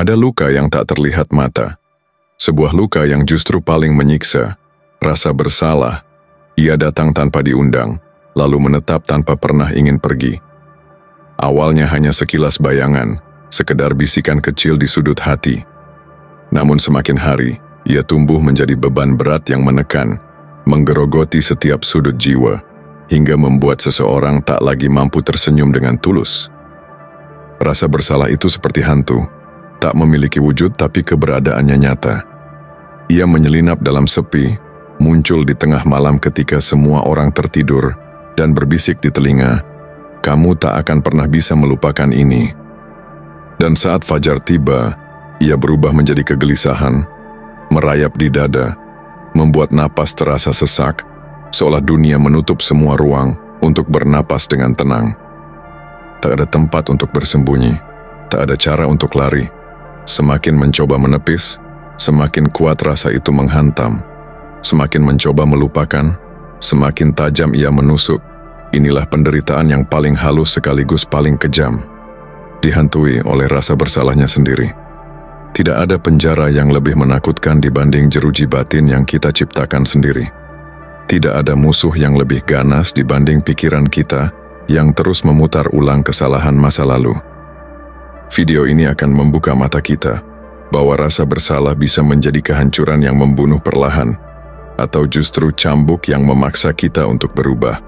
Ada luka yang tak terlihat mata. Sebuah luka yang justru paling menyiksa. Rasa bersalah. Ia datang tanpa diundang, lalu menetap tanpa pernah ingin pergi. Awalnya hanya sekilas bayangan, sekedar bisikan kecil di sudut hati. Namun semakin hari, ia tumbuh menjadi beban berat yang menekan, menggerogoti setiap sudut jiwa, hingga membuat seseorang tak lagi mampu tersenyum dengan tulus. Rasa bersalah itu seperti hantu, tak memiliki wujud tapi keberadaannya nyata. Ia menyelinap dalam sepi, muncul di tengah malam ketika semua orang tertidur, dan berbisik di telinga, "Kamu tak akan pernah bisa melupakan ini." Dan saat fajar tiba, ia berubah menjadi kegelisahan, merayap di dada, membuat napas terasa sesak, seolah dunia menutup semua ruang untuk bernapas dengan tenang. Tak ada tempat untuk bersembunyi, tak ada cara untuk lari. Semakin mencoba menepis, semakin kuat rasa itu menghantam. Semakin mencoba melupakan, semakin tajam ia menusuk. Inilah penderitaan yang paling halus sekaligus paling kejam. Dihantui oleh rasa bersalahnya sendiri. Tidak ada penjara yang lebih menakutkan dibanding jeruji batin yang kita ciptakan sendiri. Tidak ada musuh yang lebih ganas dibanding pikiran kita yang terus memutar ulang kesalahan masa lalu. Video ini akan membuka mata kita bahwa rasa bersalah bisa menjadi kehancuran yang membunuh perlahan, atau justru cambuk yang memaksa kita untuk berubah.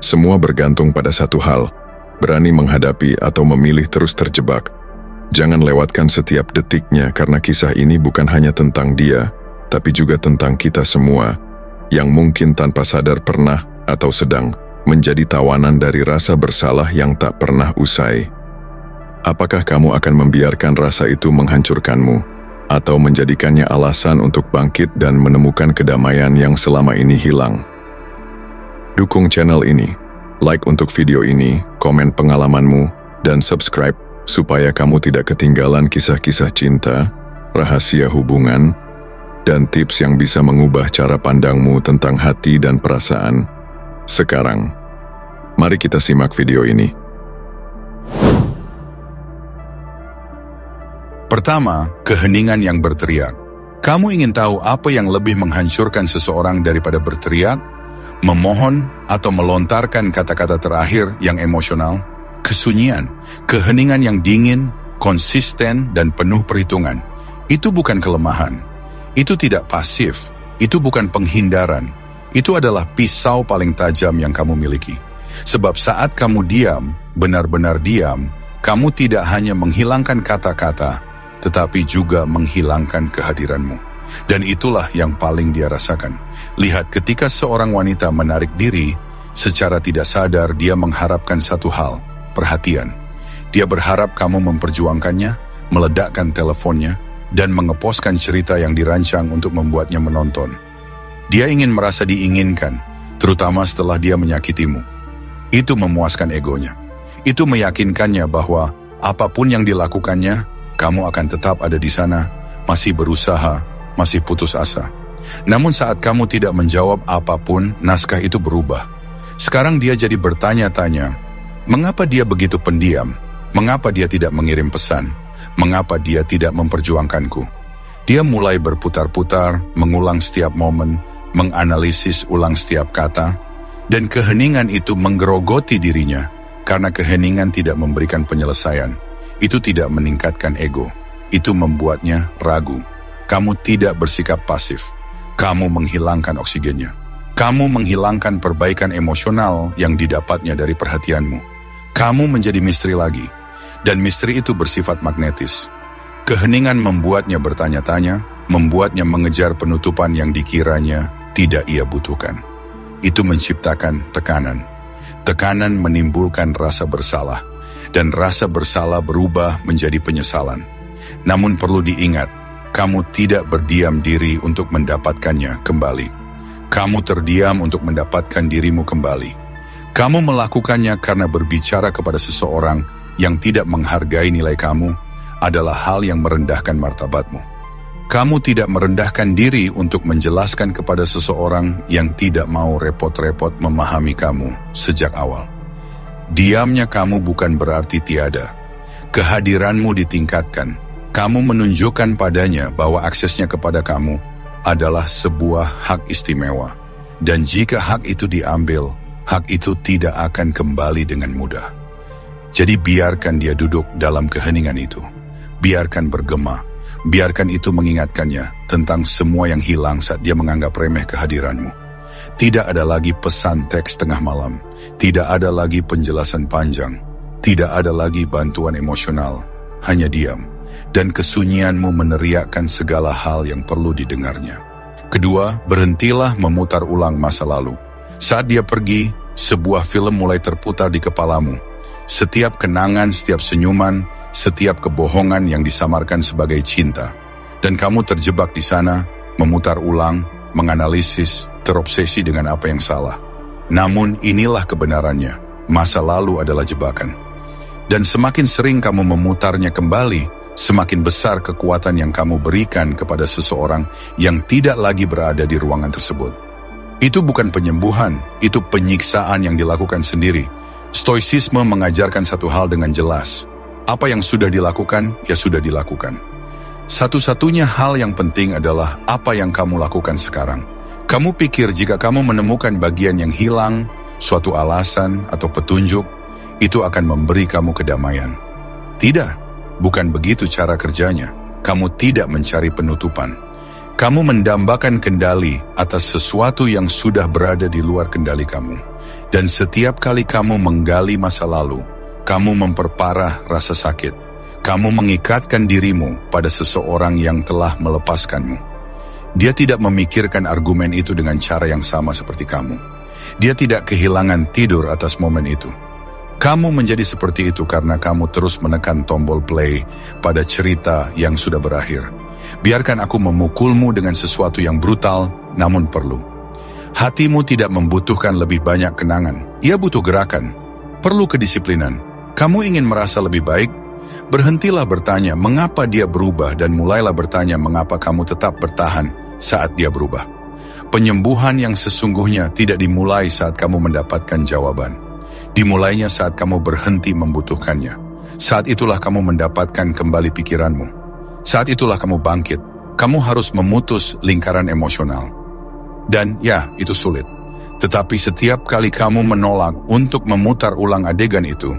Semua bergantung pada satu hal, berani menghadapi atau memilih terus terjebak. Jangan lewatkan setiap detiknya karena kisah ini bukan hanya tentang dia, tapi juga tentang kita semua, yang mungkin tanpa sadar pernah atau sedang menjadi tawanan dari rasa bersalah yang tak pernah usai. Apakah kamu akan membiarkan rasa itu menghancurkanmu, atau menjadikannya alasan untuk bangkit dan menemukan kedamaian yang selama ini hilang? Dukung channel ini, like untuk video ini, komen pengalamanmu, dan subscribe supaya kamu tidak ketinggalan kisah-kisah cinta, rahasia hubungan, dan tips yang bisa mengubah cara pandangmu tentang hati dan perasaan. Sekarang, mari kita simak video ini. Pertama, keheningan yang berteriak. Kamu ingin tahu apa yang lebih menghancurkan seseorang daripada berteriak, memohon, atau melontarkan kata-kata terakhir yang emosional? Kesunyian, keheningan yang dingin, konsisten, dan penuh perhitungan. Itu bukan kelemahan. Itu tidak pasif. Itu bukan penghindaran. Itu adalah pisau paling tajam yang kamu miliki. Sebab saat kamu diam, benar-benar diam, kamu tidak hanya menghilangkan kata-kata, tetapi juga menghilangkan kehadiranmu. Dan itulah yang paling dia rasakan. Lihat, ketika seorang wanita menarik diri, secara tidak sadar dia mengharapkan satu hal, perhatian. Dia berharap kamu memperjuangkannya, meledakkan teleponnya, dan mengeposkan cerita yang dirancang untuk membuatnya menonton. Dia ingin merasa diinginkan, terutama setelah dia menyakitimu. Itu memuaskan egonya. Itu meyakinkannya bahwa apapun yang dilakukannya, kamu akan tetap ada di sana, masih berusaha, masih putus asa. Namun saat kamu tidak menjawab apapun, naskah itu berubah. Sekarang dia jadi bertanya-tanya, mengapa dia begitu pendiam? Mengapa dia tidak mengirim pesan? Mengapa dia tidak memperjuangkanku? Dia mulai berputar-putar, mengulang setiap momen, menganalisis ulang setiap kata, dan keheningan itu menggerogoti dirinya, karena keheningan tidak memberikan penyelesaian. Itu tidak meningkatkan ego, itu membuatnya ragu. Kamu tidak bersikap pasif, kamu menghilangkan oksigennya. Kamu menghilangkan perbaikan emosional yang didapatnya dari perhatianmu. Kamu menjadi misteri lagi, dan misteri itu bersifat magnetis. Keheningan membuatnya bertanya-tanya, membuatnya mengejar penutupan yang dikiranya tidak ia butuhkan. Itu menciptakan tekanan. Tekanan menimbulkan rasa bersalah, dan rasa bersalah berubah menjadi penyesalan. Namun perlu diingat, kamu tidak berdiam diri untuk mendapatkannya kembali. Kamu terdiam untuk mendapatkan dirimu kembali. Kamu melakukannya karena berbicara kepada seseorang yang tidak menghargai nilai kamu adalah hal yang merendahkan martabatmu. Kamu tidak merendahkan diri untuk menjelaskan kepada seseorang yang tidak mau repot-repot memahami kamu sejak awal. Diamnya kamu bukan berarti tiada. Kehadiranmu ditingkatkan. Kamu menunjukkan padanya bahwa aksesnya kepada kamu adalah sebuah hak istimewa. Dan jika hak itu diambil, hak itu tidak akan kembali dengan mudah. Jadi biarkan dia duduk dalam keheningan itu. Biarkan bergema. Biarkan itu mengingatkannya tentang semua yang hilang saat dia menganggap remeh kehadiranmu. Tidak ada lagi pesan teks tengah malam. Tidak ada lagi penjelasan panjang. Tidak ada lagi bantuan emosional. Hanya diam. Dan kesunyianmu meneriakkan segala hal yang perlu didengarnya. Kedua, berhentilah memutar ulang masa lalu. Saat dia pergi, sebuah film mulai terputar di kepalamu. Setiap kenangan, setiap senyuman, setiap kebohongan yang disamarkan sebagai cinta. Dan kamu terjebak di sana, memutar ulang, menganalisis, terobsesi dengan apa yang salah. Namun inilah kebenarannya, masa lalu adalah jebakan. Dan semakin sering kamu memutarnya kembali, semakin besar kekuatan yang kamu berikan kepada seseorang yang tidak lagi berada di ruangan tersebut. Itu bukan penyembuhan, itu penyiksaan yang dilakukan sendiri. Stoicisme mengajarkan satu hal dengan jelas. Apa yang sudah dilakukan, ya sudah dilakukan. Satu-satunya hal yang penting adalah apa yang kamu lakukan sekarang. Kamu pikir jika kamu menemukan bagian yang hilang, suatu alasan atau petunjuk, itu akan memberi kamu kedamaian. Tidak. Bukan begitu cara kerjanya. Kamu tidak mencari penutupan. Kamu mendambakan kendali atas sesuatu yang sudah berada di luar kendali kamu. Dan setiap kali kamu menggali masa lalu, kamu memperparah rasa sakit. Kamu mengikatkan dirimu pada seseorang yang telah melepaskanmu. Dia tidak memikirkan argumen itu dengan cara yang sama seperti kamu. Dia tidak kehilangan tidur atas momen itu. Kamu menjadi seperti itu karena kamu terus menekan tombol play pada cerita yang sudah berakhir. Biarkan aku memukulmu dengan sesuatu yang brutal, namun perlu. Hatimu tidak membutuhkan lebih banyak kenangan. Ia butuh gerakan. Perlu kedisiplinan. Kamu ingin merasa lebih baik? Berhentilah bertanya mengapa dia berubah dan mulailah bertanya mengapa kamu tetap bertahan saat dia berubah. Penyembuhan yang sesungguhnya tidak dimulai saat kamu mendapatkan jawaban. Dimulainya saat kamu berhenti membutuhkannya. Saat itulah kamu mendapatkan kembali pikiranmu. Saat itulah kamu bangkit. Kamu harus memutus lingkaran emosional. Dan ya, itu sulit. Tetapi setiap kali kamu menolak untuk memutar ulang adegan itu,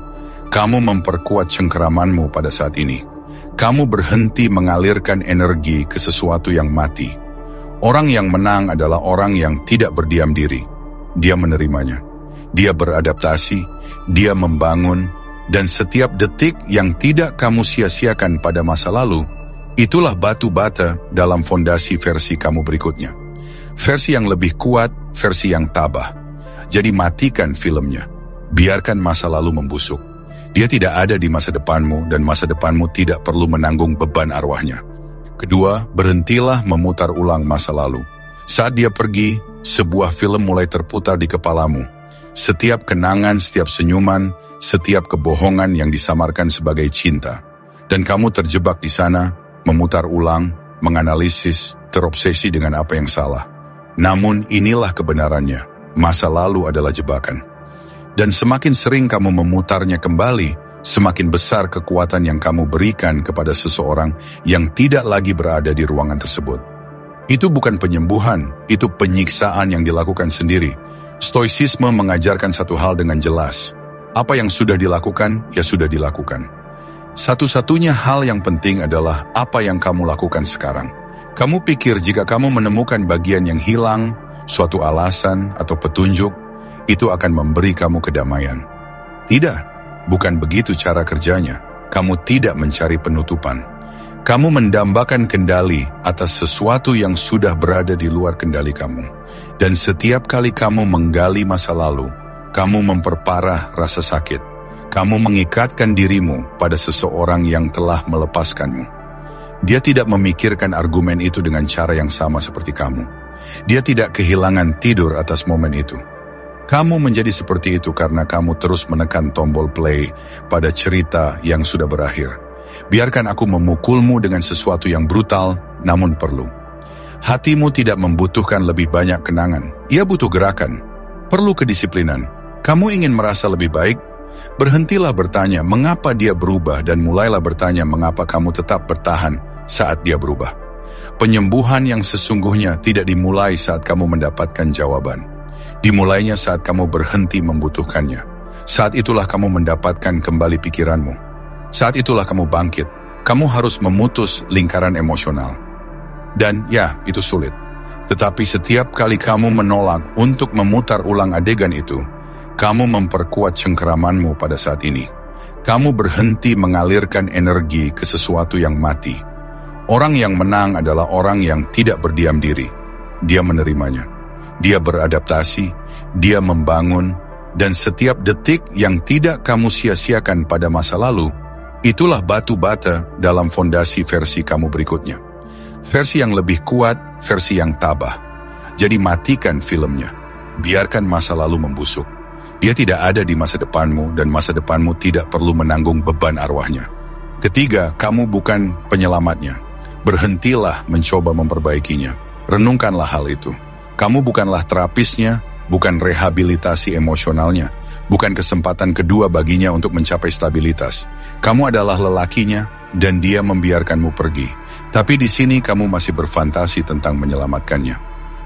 kamu memperkuat cengkeramanmu pada saat ini. Kamu berhenti mengalirkan energi ke sesuatu yang mati. Orang yang menang adalah orang yang tidak berdiam diri. Dia menerimanya. Dia beradaptasi, dia membangun, dan setiap detik yang tidak kamu sia-siakan pada masa lalu, itulah batu bata dalam fondasi versi kamu berikutnya. Versi yang lebih kuat, versi yang tabah. Jadi matikan filmnya. Biarkan masa lalu membusuk. Dia tidak ada di masa depanmu, dan masa depanmu tidak perlu menanggung beban arwahnya. Kedua, berhentilah memutar ulang masa lalu. Saat dia pergi, sebuah film mulai terputar di kepalamu. Setiap kenangan, setiap senyuman, setiap kebohongan yang disamarkan sebagai cinta. Dan kamu terjebak di sana, memutar ulang, menganalisis, terobsesi dengan apa yang salah. Namun inilah kebenarannya, masa lalu adalah jebakan. Dan semakin sering kamu memutarnya kembali, semakin besar kekuatan yang kamu berikan kepada seseorang yang tidak lagi berada di ruangan tersebut. Itu bukan penyembuhan, itu penyiksaan yang dilakukan sendiri. Stoicisme mengajarkan satu hal dengan jelas. Apa yang sudah dilakukan, ya sudah dilakukan. Satu-satunya hal yang penting adalah apa yang kamu lakukan sekarang. Kamu pikir jika kamu menemukan bagian yang hilang, suatu alasan atau petunjuk, itu akan memberi kamu kedamaian. Tidak, bukan begitu cara kerjanya. Kamu tidak mencari penutupan. Kamu mendambakan kendali atas sesuatu yang sudah berada di luar kendali kamu. Dan setiap kali kamu menggali masa lalu, kamu memperparah rasa sakit. Kamu mengikatkan dirimu pada seseorang yang telah melepaskanmu. Dia tidak memikirkan argumen itu dengan cara yang sama seperti kamu. Dia tidak kehilangan tidur atas momen itu. Kamu menjadi seperti itu karena kamu terus menekan tombol play pada cerita yang sudah berakhir. Biarkan aku memukulmu dengan sesuatu yang brutal, namun perlu. Hatimu tidak membutuhkan lebih banyak kenangan. Ia butuh gerakan. Perlu kedisiplinan. Kamu ingin merasa lebih baik? Berhentilah bertanya mengapa dia berubah dan mulailah bertanya mengapa kamu tetap bertahan saat dia berubah. Penyembuhan yang sesungguhnya tidak dimulai saat kamu mendapatkan jawaban. Dimulainya saat kamu berhenti membutuhkannya. Saat itulah kamu mendapatkan kembali pikiranmu. Saat itulah kamu bangkit. Kamu harus memutus lingkaran emosional. Dan ya, itu sulit. Tetapi setiap kali kamu menolak untuk memutar ulang adegan itu, kamu memperkuat cengkeramanmu pada saat ini. Kamu berhenti mengalirkan energi ke sesuatu yang mati. Orang yang menang adalah orang yang tidak berdiam diri. Dia menerimanya. Dia beradaptasi, dia membangun, dan setiap detik yang tidak kamu sia-siakan pada masa lalu, itulah batu bata dalam fondasi versi kamu berikutnya. Versi yang lebih kuat, versi yang tabah. Jadi matikan filmnya. Biarkan masa lalu membusuk. Dia tidak ada di masa depanmu dan masa depanmu tidak perlu menanggung beban arwahnya. Ketiga, kamu bukan penyelamatnya. Berhentilah mencoba memperbaikinya. Renungkanlah hal itu. Kamu bukanlah terapisnya, bukan rehabilitasi emosionalnya, bukan kesempatan kedua baginya untuk mencapai stabilitas. Kamu adalah lelakinya dan dia membiarkanmu pergi. Tapi di sini kamu masih berfantasi tentang menyelamatkannya.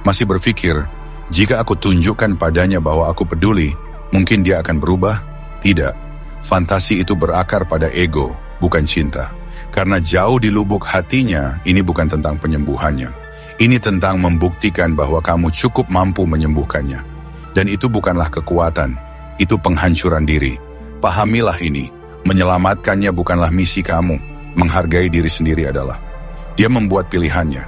Masih berpikir, jika aku tunjukkan padanya bahwa aku peduli, mungkin dia akan berubah? Tidak. Fantasi itu berakar pada ego, bukan cinta. Karena jauh di lubuk hatinya, ini bukan tentang penyembuhannya. Ini tentang membuktikan bahwa kamu cukup mampu menyembuhkannya. Dan itu bukanlah kekuatan, itu penghancuran diri. Pahamilah ini, menyelamatkannya bukanlah misi kamu. Menghargai diri sendiri adalah. Dia membuat pilihannya.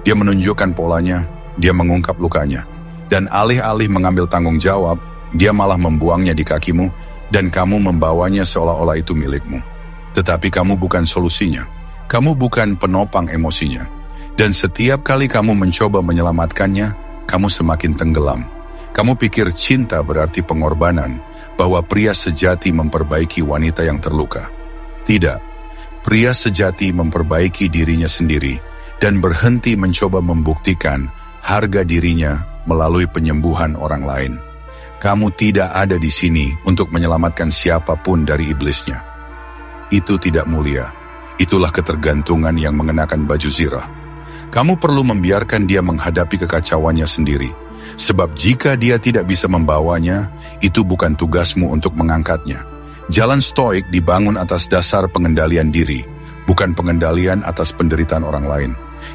Dia menunjukkan polanya, dia mengungkap lukanya. Dan alih-alih mengambil tanggung jawab, dia malah membuangnya di kakimu, dan kamu membawanya seolah-olah itu milikmu. Tetapi kamu bukan solusinya. Kamu bukan penopang emosinya. Dan setiap kali kamu mencoba menyelamatkannya, kamu semakin tenggelam. Kamu pikir cinta berarti pengorbanan, bahwa pria sejati memperbaiki wanita yang terluka. Tidak. Pria sejati memperbaiki dirinya sendiri dan berhenti mencoba membuktikan harga dirinya melalui penyembuhan orang lain. Kamu tidak ada di sini untuk menyelamatkan siapapun dari iblisnya. Itu tidak mulia. Itulah ketergantungan yang mengenakan baju zirah. Kamu perlu membiarkan dia menghadapi kekacauannya sendiri. Sebab jika dia tidak bisa membawanya, itu bukan tugasmu untuk mengangkatnya. Jalan stoik dibangun atas dasar pengendalian diri, bukan pengendalian atas penderitaan orang lain.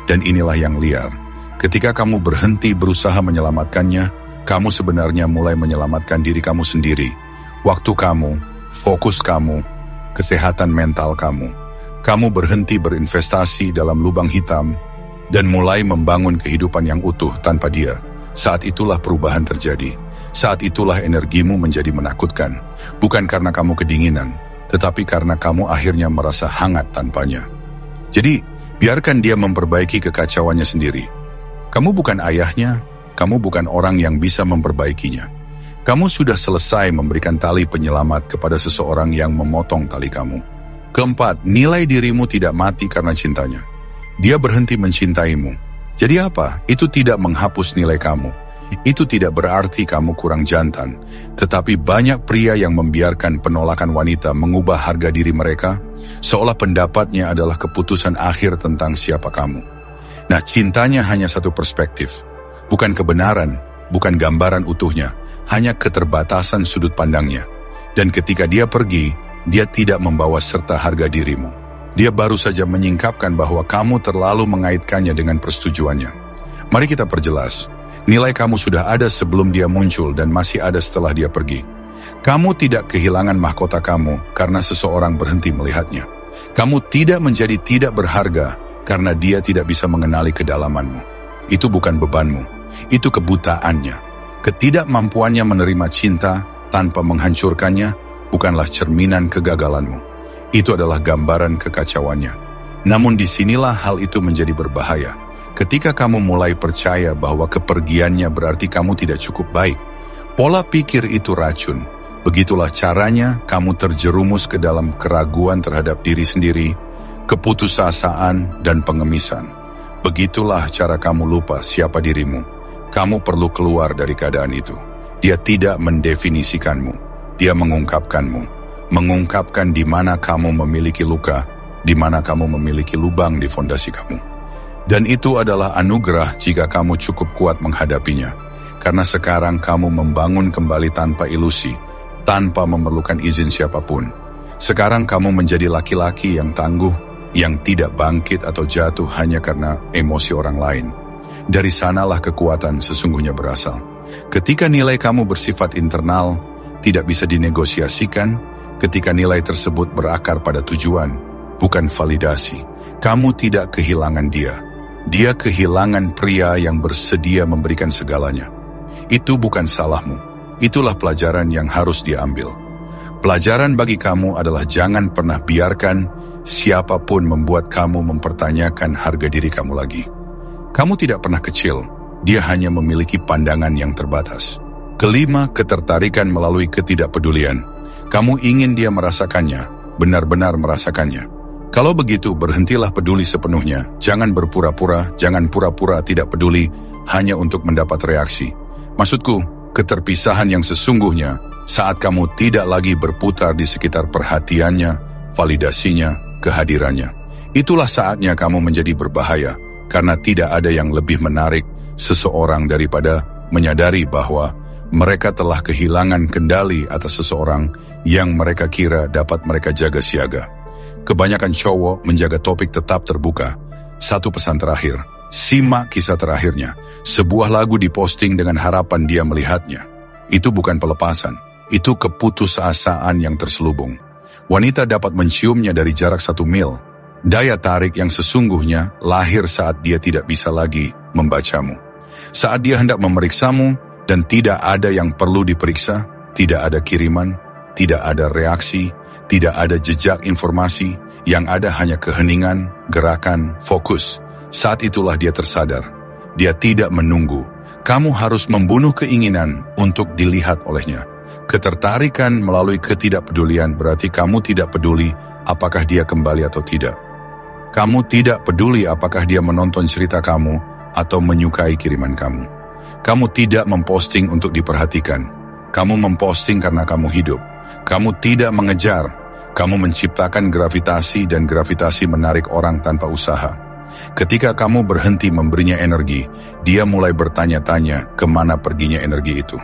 Dan inilah yang liar. Ketika kamu berhenti berusaha menyelamatkannya, kamu sebenarnya mulai menyelamatkan diri kamu sendiri. Waktu kamu, fokus kamu, kesehatan mental kamu. Kamu berhenti berinvestasi dalam lubang hitam, dan mulai membangun kehidupan yang utuh tanpa dia. Saat itulah perubahan terjadi. Saat itulah energimu menjadi menakutkan. Bukan karena kamu kedinginan, tetapi karena kamu akhirnya merasa hangat tanpanya. Jadi, biarkan dia memperbaiki kekacauannya sendiri. Kamu bukan ayahnya, kamu bukan orang yang bisa memperbaikinya. Kamu sudah selesai memberikan tali penyelamat kepada seseorang yang memotong tali kamu. Keempat, nilai dirimu tidak mati karena cintanya. Dia berhenti mencintaimu. Jadi apa? Itu tidak menghapus nilai kamu. Itu tidak berarti kamu kurang jantan. Tetapi banyak pria yang membiarkan penolakan wanita mengubah harga diri mereka, seolah pendapatnya adalah keputusan akhir tentang siapa kamu. Nah, cintanya hanya satu perspektif. Bukan kebenaran, bukan gambaran utuhnya, hanya keterbatasan sudut pandangnya. Dan ketika dia pergi, dia tidak membawa serta harga dirimu. Dia baru saja menyingkapkan bahwa kamu terlalu mengaitkannya dengan persetujuannya. Mari kita perjelas. Nilai kamu sudah ada sebelum dia muncul dan masih ada setelah dia pergi. Kamu tidak kehilangan mahkota kamu karena seseorang berhenti melihatnya. Kamu tidak menjadi tidak berharga karena dia tidak bisa mengenali kedalamanmu. Itu bukan bebanmu. Itu kebutaannya. Ketidakmampuannya menerima cinta tanpa menghancurkannya bukanlah cerminan kegagalanmu. Itu adalah gambaran kekacauannya. Namun disinilah hal itu menjadi berbahaya. Ketika kamu mulai percaya bahwa kepergiannya berarti kamu tidak cukup baik, pola pikir itu racun. Begitulah caranya kamu terjerumus ke dalam keraguan terhadap diri sendiri, keputusasaan, dan pengemisan. Begitulah cara kamu lupa siapa dirimu. Kamu perlu keluar dari keadaan itu. Dia tidak mendefinisikanmu, dia mengungkapkanmu. mengungkapkan di mana kamu memiliki luka, di mana kamu memiliki lubang di fondasi kamu. Dan itu adalah anugerah jika kamu cukup kuat menghadapinya, karena sekarang kamu membangun kembali tanpa ilusi, tanpa memerlukan izin siapapun. Sekarang kamu menjadi laki-laki yang tangguh, yang tidak bangkit atau jatuh hanya karena emosi orang lain. Dari sanalah kekuatan sesungguhnya berasal. Ketika nilai kamu bersifat internal, tidak bisa dinegosiasikan, ketika nilai tersebut berakar pada tujuan, bukan validasi, kamu tidak kehilangan dia. Dia kehilangan pria yang bersedia memberikan segalanya. Itu bukan salahmu. Itulah pelajaran yang harus diambil. Pelajaran bagi kamu adalah jangan pernah biarkan siapapun membuat kamu mempertanyakan harga diri kamu lagi. Kamu tidak pernah kecil, dia hanya memiliki pandangan yang terbatas. Kelima, ketertarikan melalui ketidakpedulian. Kamu ingin dia merasakannya, benar-benar merasakannya. Kalau begitu, berhentilah peduli sepenuhnya. Jangan berpura-pura, jangan pura-pura tidak peduli hanya untuk mendapat reaksi. Maksudku, keterpisahan yang sesungguhnya saat kamu tidak lagi berputar di sekitar perhatiannya, validasinya, kehadirannya. Itulah saatnya kamu menjadi berbahaya, karena tidak ada yang lebih menarik seseorang daripada menyadari bahwa mereka telah kehilangan kendali atas seseorang yang mereka kira dapat mereka jaga siaga. Kebanyakan cowok menjaga topik tetap terbuka. Satu pesan terakhir, simak kisah terakhirnya. Sebuah lagu diposting dengan harapan dia melihatnya. Itu bukan pelepasan, itu keputusasaan yang terselubung. Wanita dapat menciumnya dari jarak 1 mil. Daya tarik yang sesungguhnya lahir saat dia tidak bisa lagi membacamu. Saat dia hendak memeriksamu dan tidak ada yang perlu diperiksa, tidak ada kiriman, tidak ada reaksi, tidak ada jejak informasi, yang ada hanya keheningan, gerakan, fokus. Saat itulah dia tersadar. Dia tidak menunggu. Kamu harus membunuh keinginan untuk dilihat olehnya. Ketertarikan melalui ketidakpedulian berarti kamu tidak peduli apakah dia kembali atau tidak. Kamu tidak peduli apakah dia menonton cerita kamu atau menyukai kiriman kamu. Kamu tidak memposting untuk diperhatikan. Kamu memposting karena kamu hidup. Kamu tidak mengejar. Kamu menciptakan gravitasi dan gravitasi menarik orang tanpa usaha. Ketika kamu berhenti memberinya energi, dia mulai bertanya-tanya kemana perginya energi itu.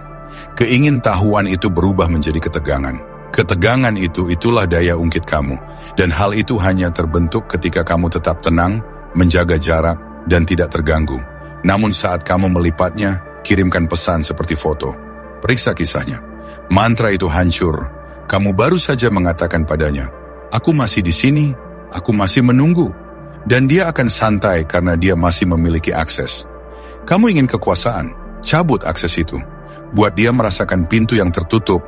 Keingintahuan itu berubah menjadi ketegangan. Ketegangan itulah daya ungkit kamu. Dan hal itu hanya terbentuk ketika kamu tetap tenang, menjaga jarak, dan tidak terganggu. Namun saat kamu melipatnya, kirimkan pesan seperti foto. Periksa kisahnya. Mantra itu hancur. Kamu baru saja mengatakan padanya, aku masih di sini, aku masih menunggu. Dan dia akan santai karena dia masih memiliki akses. Kamu ingin kekuasaan, cabut akses itu. Buat dia merasakan pintu yang tertutup.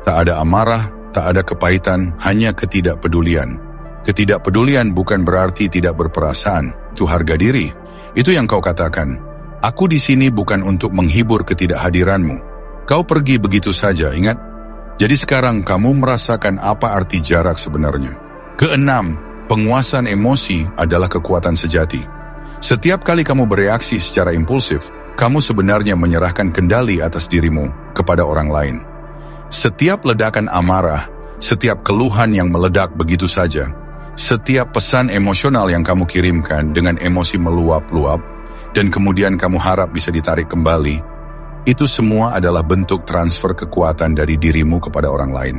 Tak ada amarah, tak ada kepahitan, hanya ketidakpedulian. Ketidakpedulian bukan berarti tidak berperasaan, itu harga diri. Itu yang kau katakan, aku di sini bukan untuk menghibur ketidakhadiranmu. Kau pergi begitu saja, ingat? Jadi sekarang kamu merasakan apa arti jarak sebenarnya. Keenam, penguasaan emosi adalah kekuatan sejati. Setiap kali kamu bereaksi secara impulsif, kamu sebenarnya menyerahkan kendali atas dirimu kepada orang lain. Setiap ledakan amarah, setiap keluhan yang meledak begitu saja, setiap pesan emosional yang kamu kirimkan dengan emosi meluap-luap, dan kemudian kamu harap bisa ditarik kembali, itu semua adalah bentuk transfer kekuatan dari dirimu kepada orang lain.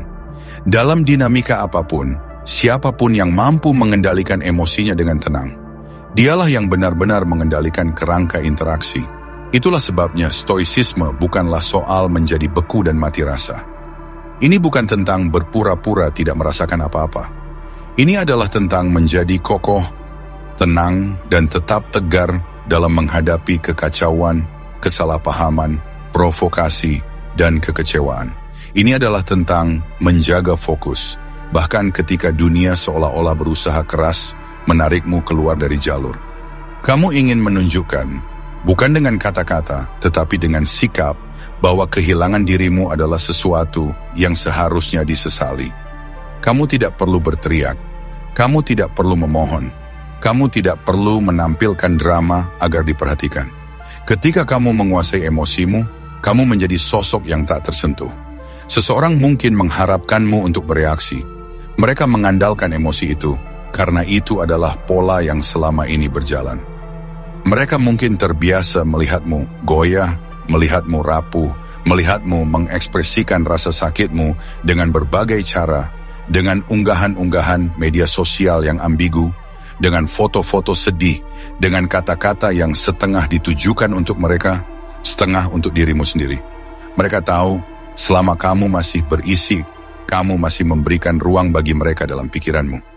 Dalam dinamika apapun, siapapun yang mampu mengendalikan emosinya dengan tenang, dialah yang benar-benar mengendalikan kerangka interaksi. Itulah sebabnya stoicisme bukanlah soal menjadi beku dan mati rasa. Ini bukan tentang berpura-pura tidak merasakan apa-apa. Ini adalah tentang menjadi kokoh, tenang, dan tetap tegar dalam menghadapi kekacauan, kesalahpahaman, provokasi, dan kekecewaan. Ini adalah tentang menjaga fokus, bahkan ketika dunia seolah-olah berusaha keras menarikmu keluar dari jalur. Kamu ingin menunjukkan, bukan dengan kata-kata, tetapi dengan sikap, bahwa kehilangan dirimu adalah sesuatu yang seharusnya disesali. Kamu tidak perlu berteriak, kamu tidak perlu memohon, kamu tidak perlu menampilkan drama agar diperhatikan. Ketika kamu menguasai emosimu, kamu menjadi sosok yang tak tersentuh. Seseorang mungkin mengharapkanmu untuk bereaksi. Mereka mengandalkan emosi itu, karena itu adalah pola yang selama ini berjalan. Mereka mungkin terbiasa melihatmu goyah, melihatmu rapuh, melihatmu mengekspresikan rasa sakitmu dengan berbagai cara, dengan unggahan-unggahan media sosial yang ambigu, dengan foto-foto sedih, dengan kata-kata yang setengah ditujukan untuk mereka, setengah untuk dirimu sendiri. Mereka tahu, selama kamu masih berisi, kamu masih memberikan ruang bagi mereka dalam pikiranmu.